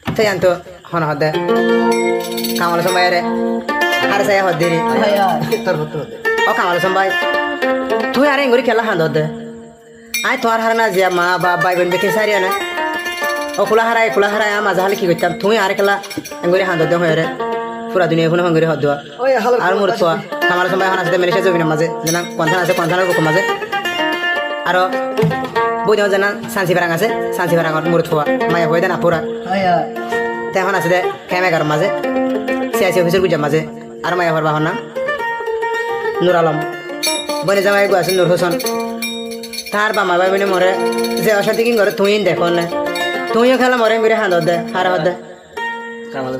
tuh yang tuh hono hode kamal sampai re har saya hodiri oh kamal sampai tuh yang nguri kela hande ay তোমার হারানা জিয়া মা বাপ ভাই বোন বেকে সারি না ও কুলা হারায় মাঝে হালে কি করতাম তুমি আর খেলা এঙ্গুরি হান দে হয়ে রে পুরা দুনিয়া কোনো হঙ্গুরি হদ দেওয়া আর মোর ছোয়া আমার সময় এখন আছে মেরেছে জমিনের মাঝে যেন কন্থান আছে কন্থানের বুক মাঝে আর বই দেওয়া যেন সানসি বারাং আছে সানসি বারাং মোর ছোয়া মায়া হয়ে দেন পুরা তে এখন আছে দে ক্যামেগার মাঝে সিআইসি অফিসের গুজার মাঝে আর মায়া হওয়ার বাহর নাম নুর আলম বনে জামাই গো আছে নুর হোসেন তার বামা ভাই বোনে মরে যে অশান্তি কি করে তুই দেখো না তুইও খেলা মরে ঘুরে হাত দে হার হদ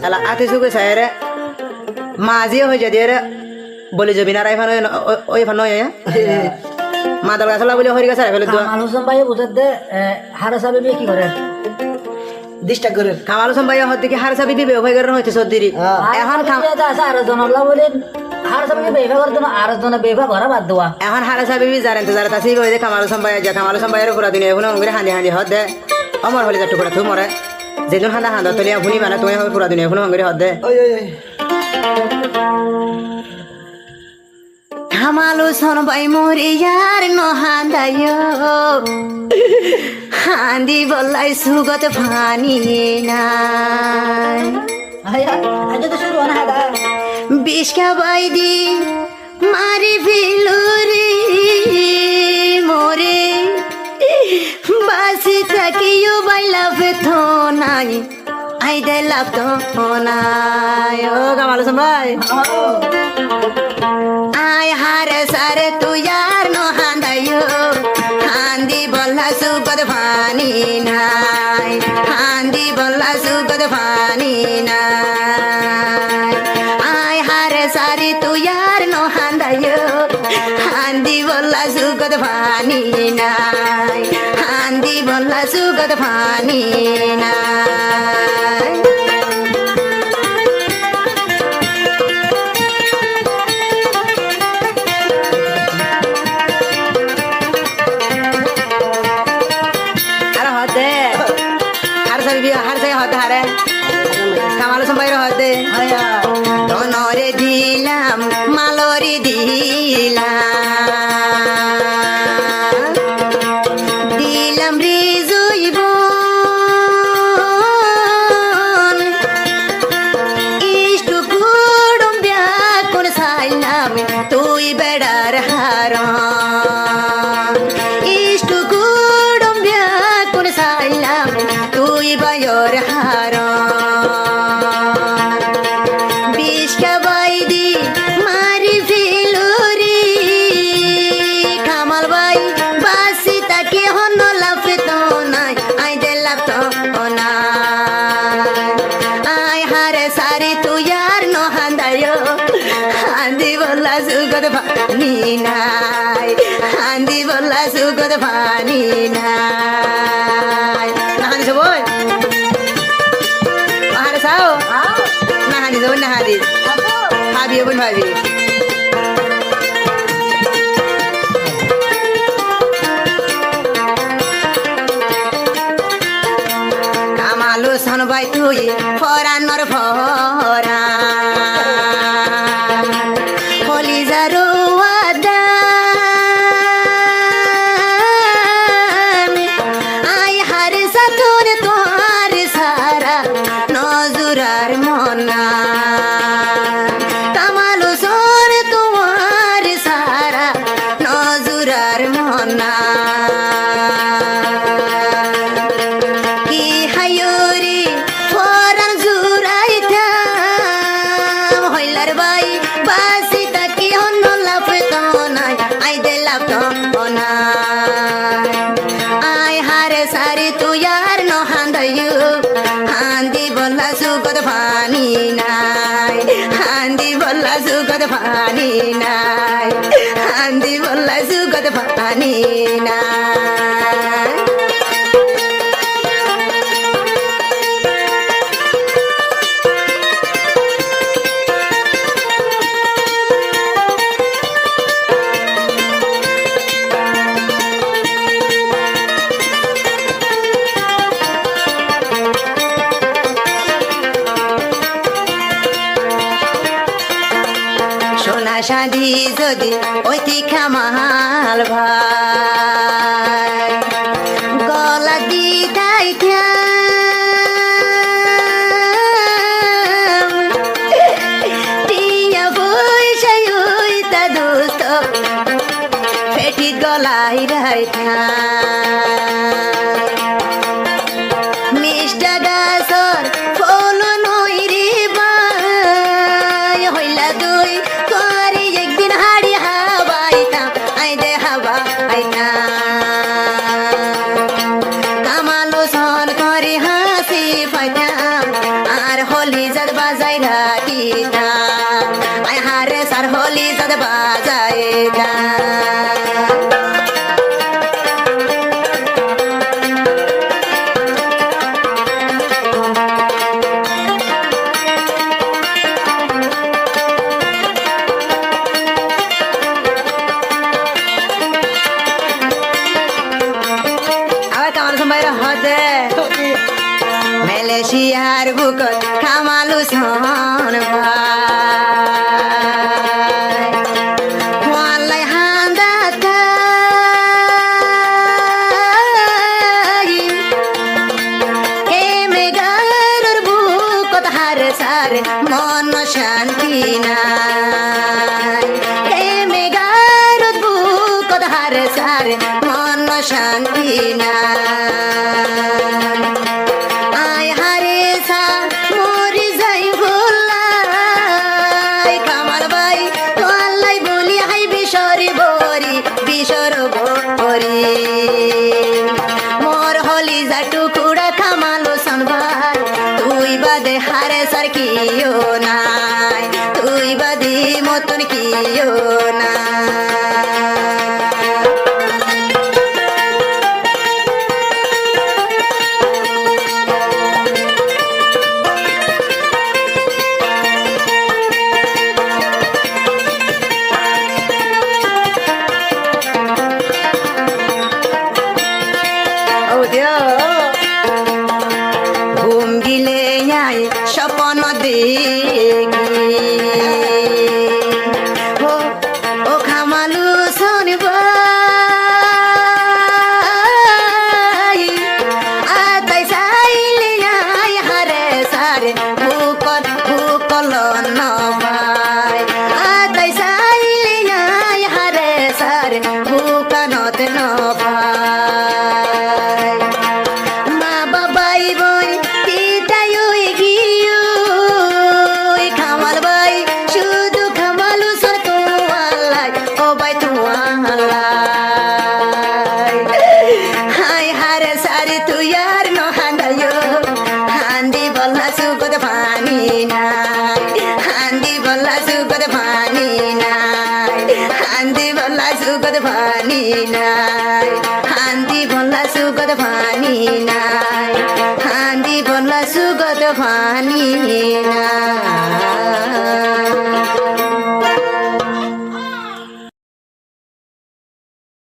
খেলা আতে সুখে সাইরে মাঝিও হয়ে যদি রে বলে যাবি না রাইফান ওই ফান নয় মাদল গাছলা বলে হরি গাছ ফেলে তো মানুষজন ভাই বুঝার দে হারা সাবে কি করে ডিস্টার্ব করে কামাল হোসেন ভাই হদ দিকে হার সাবি বিবে হয়ে গেল হইতে সদ্দিরি এখন আর জনলা বলেন হার সাবে বেবা করতে না আর জন বেবা ঘরে বাদ দেওয়া এখন হার সাবি বি জানেন তো যারা তাসি কই দে কামাল হোসেন ভাই যা কামাল হোসেন ভাইয়ের পুরা দুনিয়া এখন ঘুরে হাঁদি হাঁদি হদ দে অমর হলে যা টুকরা তুই মরে যেদিন হাঁদা হাঁদা তলিয়া ভুনি মানে তুমি পুরা দুনিয়া এখন ঘুরে হদ দে কামাল হোসেন ভাই মরে यार নো হাঁদায়ো হাঁদি বলাই সুগত ফানি নাই আজ তো শুরু না হাদা বিষ্কা বাইদি মারি ফিলুরি মোরে বাসি থাকিও বাইলা ফেথো নাই আই দে লাভ তো নাই ও কামাল হোসেন ভাই আই হারে সারে তুই यार নো হাঁদায়ো হাঁদি বলা সুগত ফানি নাই হাঁদি বলা সুগত ফানি নাই আই হারে সারি তুই यार নো হাঁদায়ো হাঁদি বলা সুগত ফানি নাই হাঁদি বলা সুগত ফানি নাই কামাল হোসেন ভাইয়ের হদে ধনরে দিলাম মালরে দিলাম রে জৈব ইষ্ট কুড়ুম ব্যাকুণ চাইলাম তুই বেড়ার হার ইষ্ট কুড়ুম ব্যাকুণ চাইলাম তুই বায়র হার হাঁদি বলা সুগত ফানি নাই নাহানি সবই আহারে সাও নাহানি সবই নাহারি ভাবি বোন ভাবি কামাল হোসেন ভাই তুই ফরানোর ফরা হলিজারো পানি নাই হাঁদি বললা সুগত পানি নাই সাদি যদি অতি খামাল ভাই গলা দিতাই টিয়া পয়সাই হইতা দোস্ত ফেটি গলাই রাইতা মিষ্টা গাছর ফল নই রে বাই হইলা দুই করে একদিন হাড়ি হাবাইতাম আই দে হাবা আইতা কামালো সন করে হাসি পাইতাম আর হলি যাদ বাজাই রাখিতাম আই হারে সার হলি যাদ বাজাইতাম মালয়েশিয়ার বুকত খামালু সন ভাই ওয়ালাই হান্দা তাই এ মেগারুর বুকত হারে সারে মন শান্তি নাই এ মেগারুর বুকত হারে সারে মন শান্তি নাই মোর হলি যা টুকুড়া খামালো সনভাই তুই বাদে হারে সার কিও নাই তুই বাদে মতন কিও না ঘুম গিলে স্বপন দেখি ও খামালু শোন ভাই আতাই চাইলে হারে সারে ভুকল নবাই আতাই চাইলে হারে সারে ভুকানত নবাই সুগত ভানি নাই হান্দি বললা সুগত ভানি নাই হান্দি বললা সুগত ভানি নাই